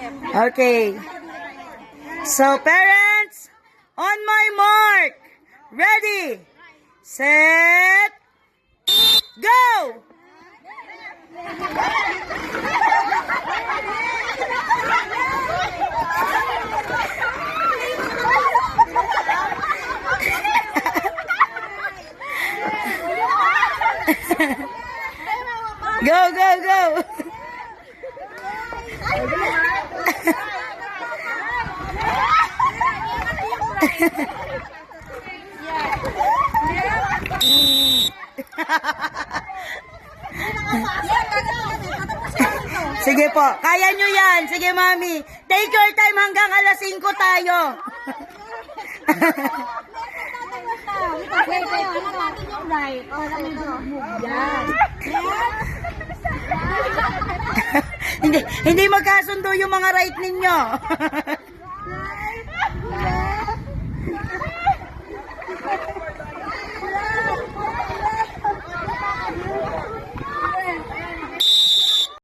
Okay. So, parents, on my mark, ready, set, go! Go, go, go! Sige po, kaya nyo yan. Sige, mami. Take your time hanggang alas 5 tayo. hindi magkasundo yung mga right ninyo.